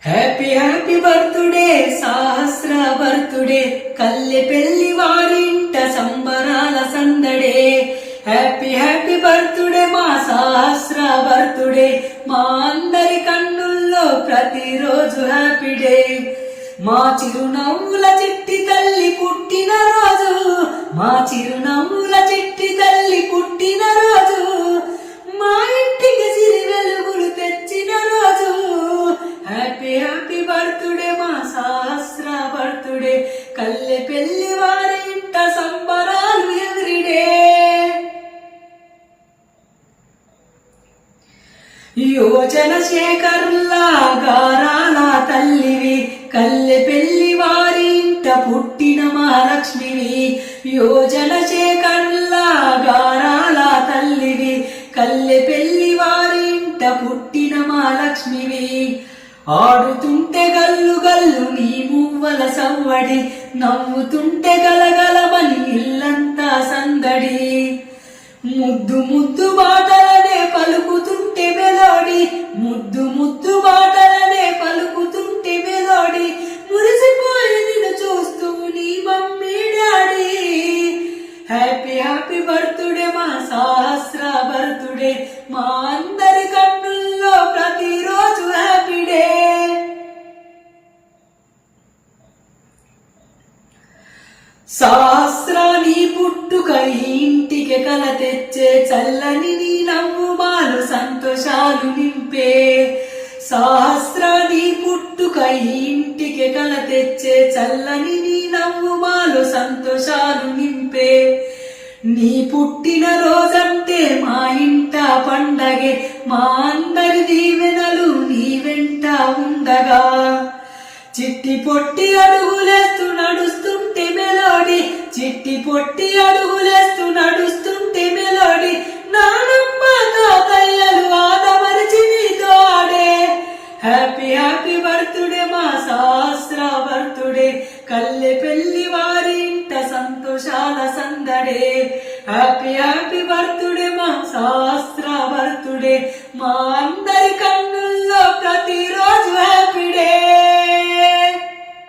Happy happy birthday సహస్ర birthday Kalle పెళ్లి వారింట సంబరాల సందడే. హ్యాపీ హ్యాపీ బర్త్డే మా సహస్ర బర్త్డే, మా అందరి కన్నుల్లో ప్రతిరోజు హ్యాపీ డే. మా చిరునవ్వుల చిట్టి తల్లి పుట్టిన రోజు, మా చిరునవ్వుల చిట్టి తల్లి పుట్టిన రోజు, మా ఇంటికి సిరి వెలుగులు తెచ్చిన రోజు. హ్యాపీ హ్యాపీ బర్త్డే మా సహస్ర బర్త్డే, కల్లె పెళ్లి వారి ఇంట సంబరాలు ఎవ్రీడే. యోజన శేఖర్లా గారాల తల్లివి, కల్లె పెళ్లి వారి ఇంట పుట్టిన మహాలక్ష్మివి. యోజన శేఖర్లా గారాల తల్లివి, కల్లె పెళ్లి వారి ఇంట పుట్టిన మహాలక్ష్మివి. ఆడుతుంటే గల్లు గల్లు నీ మువ్వల సవ్వడి, నవ్వుతుంటే గలగలమని ఇల్లంతా సందడి. ముద్దు ముద్దు బాటలనే పలుకుతుంటే మెలోడి, ముద్దు ముద్దు బాటలనే పలుకుతుంటే మెలోడి. మురిసిపోయి నిన్ను చూస్తూ నీ mummy daddy. Happy happy birthday మా సహస్ర బర్త్డే, మా అందరి కన్నుల్లో ప్రతిరోజు హ్యాపీ డే. సహస్రాని పుట్టుక ఇంటికి కల తెచ్చే, చల్లని నీ నవ్వు మాలు సంతోషాలు నింపే. సహస్రాని పుట్టుక ఇంటికి కల తెచ్చే, చల్లని నీ నవ్వు మాలు సంతోషాలు నింపే. నీ పుట్టిన రోజంటే మా ఇంట పండగే, మా అందరి దీవెనలు నీ వెంట ఉండగా. చిట్టి పొట్టి అడుగులేస్తూ నడుస్తుంటే మెలోడి, చిట్టి పొట్టి అడుగులేస్తూ నడుస్తుంటే మెలోడి. నానమ్మ తాతయ్యలు ఆదమరిచి నీతో ఆడే. హ్యాపీ హ్యాపీ బర్త్డే మా సహస్ర బర్త్డే, కల్లె పెళ్లి వారి ఇంట సంతోషాల సందడే. హ్యాపీ హ్యాపీ బర్త్డే మా సహస్ర బర్త్డే, మా